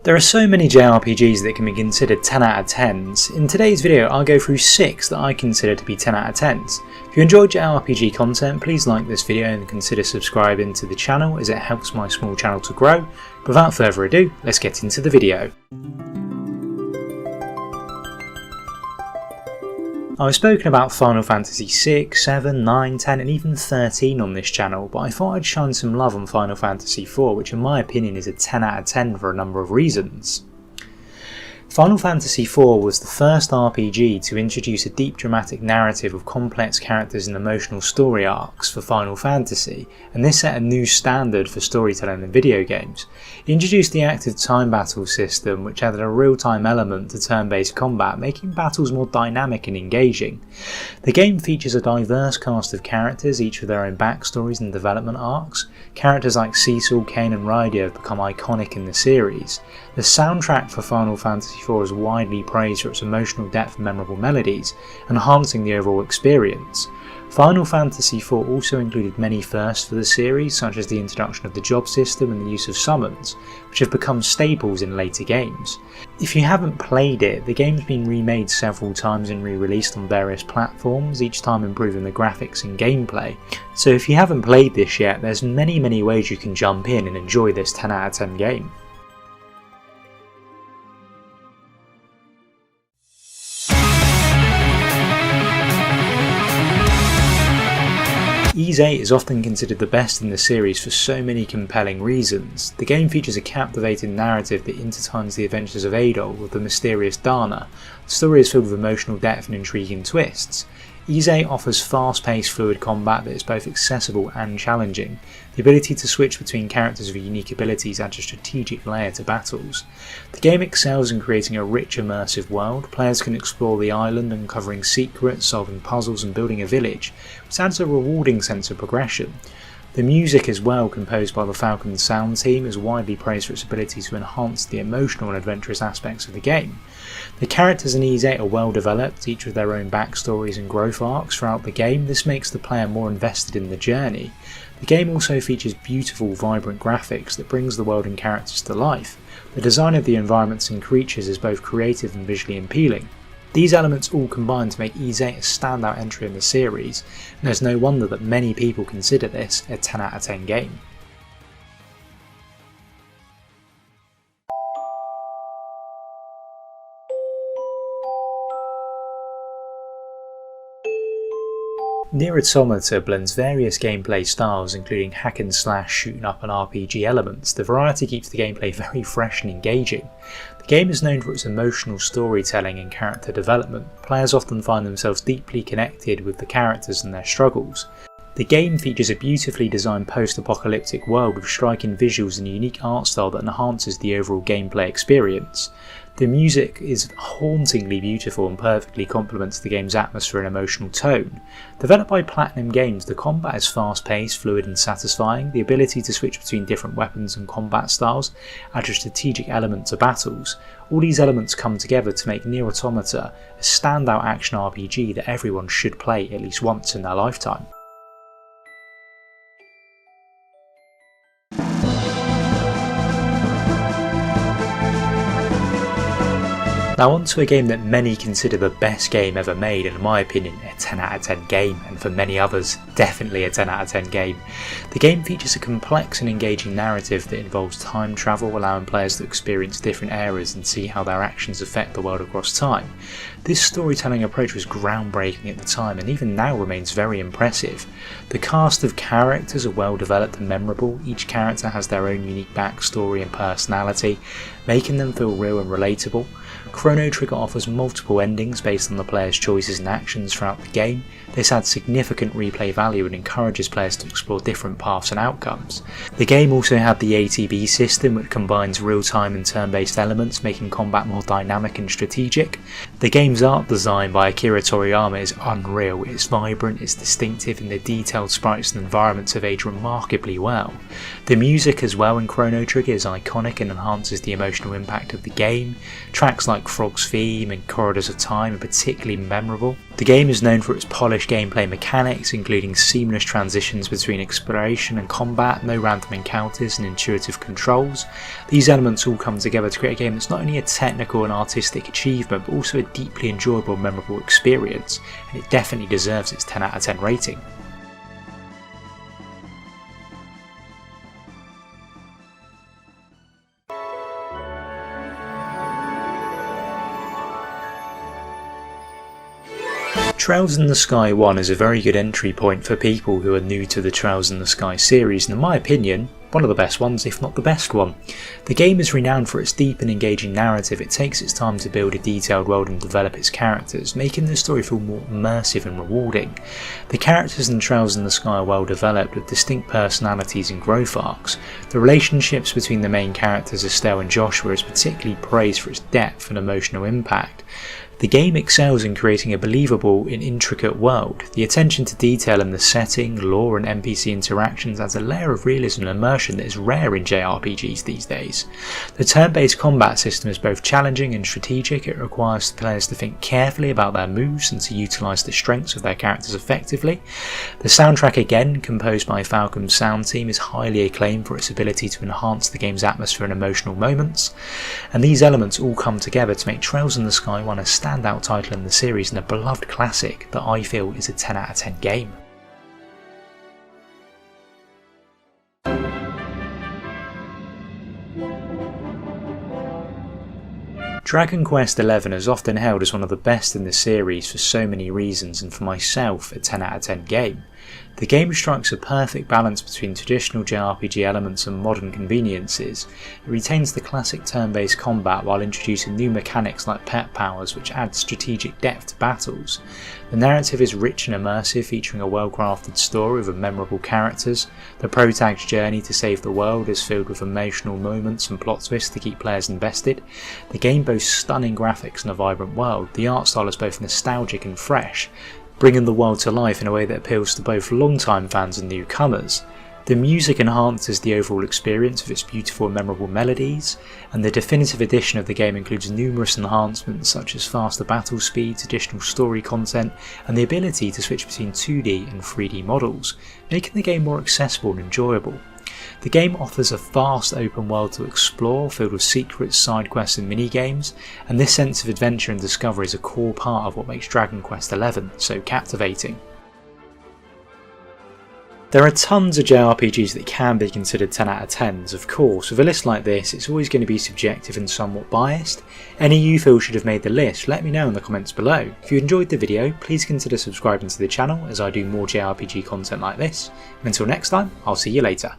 There are so many JRPGs that can be considered 10 out of 10s. In today's video I'll go through 6 that I consider to be 10 out of 10s. If you enjoyed JRPG content, please like this video and consider subscribing to the channel as it helps my small channel to grow. Without further ado, let's get into the video. I've spoken about Final Fantasy 6, 7, 9, 10 and even 13 on this channel, but I thought I'd shine some love on Final Fantasy 4, which in my opinion is a 10 out of 10 for a number of reasons. Final Fantasy 4 was the first RPG to introduce a deep dramatic narrative of complex characters and emotional story arcs for Final Fantasy, and this set a new standard for storytelling in video games. It introduced the active time battle system, which added a real-time element to turn-based combat, making battles more dynamic and engaging. The game features a diverse cast of characters, each with their own backstories and development arcs. Characters like Cecil, Kain and Rydia have become iconic in the series. The soundtrack for Final Fantasy 4 is widely praised for its emotional depth and memorable melodies, enhancing the overall experience. Final Fantasy 4 also included many firsts for the series, such as the introduction of the job system and the use of summons, which have become staples in later games. If you haven't played it, the game's been remade several times and re-released on various platforms, each time improving the graphics and gameplay. So if you haven't played this yet, there's many ways you can jump in and enjoy this 10 out of 10 game. Ys 8 is often considered the best in the series for so many compelling reasons. The game features a captivating narrative that intertwines the adventures of Adol with the mysterious Dana. The story is filled with emotional depth and intriguing twists. Ys 8 offers fast-paced fluid combat that is both accessible and challenging. The ability to switch between characters with unique abilities adds a strategic layer to battles. The game excels in creating a rich immersive world. Players can explore the island, uncovering secrets, solving puzzles and building a village, which adds a rewarding sense of progression. The music as well, composed by the Falcon Sound team, is widely praised for its ability to enhance the emotional and adventurous aspects of the game. The characters in Ys 8 are well developed, each with their own backstories and growth arcs throughout the game. This makes the player more invested in the journey. The game also features beautiful, vibrant graphics that brings the world and characters to life. The design of the environments and creatures is both creative and visually appealing. These elements all combine to make Ys 8 a standout entry in the series, and there's no wonder that many people consider this a 10 out of 10 game. Nier Automata blends various gameplay styles, including hack and slash, shooting up and RPG elements. The variety keeps the gameplay very fresh and engaging. The game is known for its emotional storytelling and character development. Players often find themselves deeply connected with the characters and their struggles. The game features a beautifully designed post-apocalyptic world with striking visuals and a unique art style that enhances the overall gameplay experience. The music is hauntingly beautiful and perfectly complements the game's atmosphere and emotional tone. Developed by Platinum Games, the combat is fast-paced, fluid and satisfying. The ability to switch between different weapons and combat styles adds a strategic element to battles. All these elements come together to make Nier Automata a standout action RPG that everyone should play at least once in their lifetime. Now on to a game that many consider the best game ever made, and in my opinion a 10 out of 10 game, and for many others definitely a 10 out of 10 game. The game features a complex and engaging narrative that involves time travel, allowing players to experience different eras and see how their actions affect the world across time. This storytelling approach was groundbreaking at the time and even now remains very impressive. The cast of characters are well developed and memorable. Each character has their own unique backstory and personality, making them feel real and relatable. Chrono Trigger offers multiple endings based on the player's choices and actions throughout the game. This adds significant replay value and encourages players to explore different paths and outcomes. The game also had the ATB system, which combines real-time and turn-based elements, making combat more dynamic and strategic. The game's art design by Akira Toriyama is unreal. It's vibrant, it's distinctive, and the detailed sprites and environments have aged remarkably well. The music as well in Chrono Trigger is iconic and enhances the emotional impact of the game. Tracks like Frog's theme and Corridors of Time are particularly memorable. The game is known for its polished gameplay mechanics, including seamless transitions between exploration and combat, no random encounters and intuitive controls. These elements all come together to create a game that's not only a technical and artistic achievement, but also a deeply enjoyable and memorable experience, and it definitely deserves its 10 out of 10 rating. Trails in the Sky 1 is a very good entry point for people who are new to the Trails in the Sky series, and in my opinion, one of the best ones, if not the best one. The game is renowned for its deep and engaging narrative. It takes its time to build a detailed world and develop its characters, making the story feel more immersive and rewarding. The characters in Trails in the Sky are well developed, with distinct personalities and growth arcs. The relationships between the main characters Estelle and Joshua is particularly praised for its depth and emotional impact. The game excels in creating a believable and intricate world. The attention to detail in the setting, lore and NPC interactions adds a layer of realism and immersion that is rare in JRPGs these days. The turn-based combat system is both challenging and strategic. It requires the players to think carefully about their moves and to utilise the strengths of their characters effectively. The soundtrack, again composed by Falcom's sound team, is highly acclaimed for its ability to enhance the game's atmosphere and emotional moments. And these elements all come together to make Trails in the Sky 1 a standout title in the series and a beloved classic that I feel is a 10 out of 10 game. Dragon Quest XI is often held as one of the best in the series for so many reasons, and for myself a 10 out of 10 game. The game strikes a perfect balance between traditional JRPG elements and modern conveniences. It retains the classic turn-based combat while introducing new mechanics like pet powers, which add strategic depth to battles. The narrative is rich and immersive, featuring a well-crafted story with memorable characters. The protag's journey to save the world is filled with emotional moments and plot twists to keep players invested. The game boasts stunning graphics and a vibrant world. The art style is both nostalgic and fresh, bringing the world to life in a way that appeals to both long-time fans and newcomers. The music enhances the overall experience with its beautiful and memorable melodies, and the definitive edition of the game includes numerous enhancements such as faster battle speeds, additional story content, and the ability to switch between 2D and 3D models, making the game more accessible and enjoyable. The game offers a vast open world to explore, filled with secrets, side quests and mini-games, and this sense of adventure and discovery is a core part of what makes Dragon Quest XI so captivating. There are tons of JRPGs that can be considered 10 out of 10s, of course. With a list like this, it's always going to be subjective and somewhat biased. Any you feel should have made the list, let me know in the comments below. If you enjoyed the video, please consider subscribing to the channel as I do more JRPG content like this. And until next time, I'll see you later.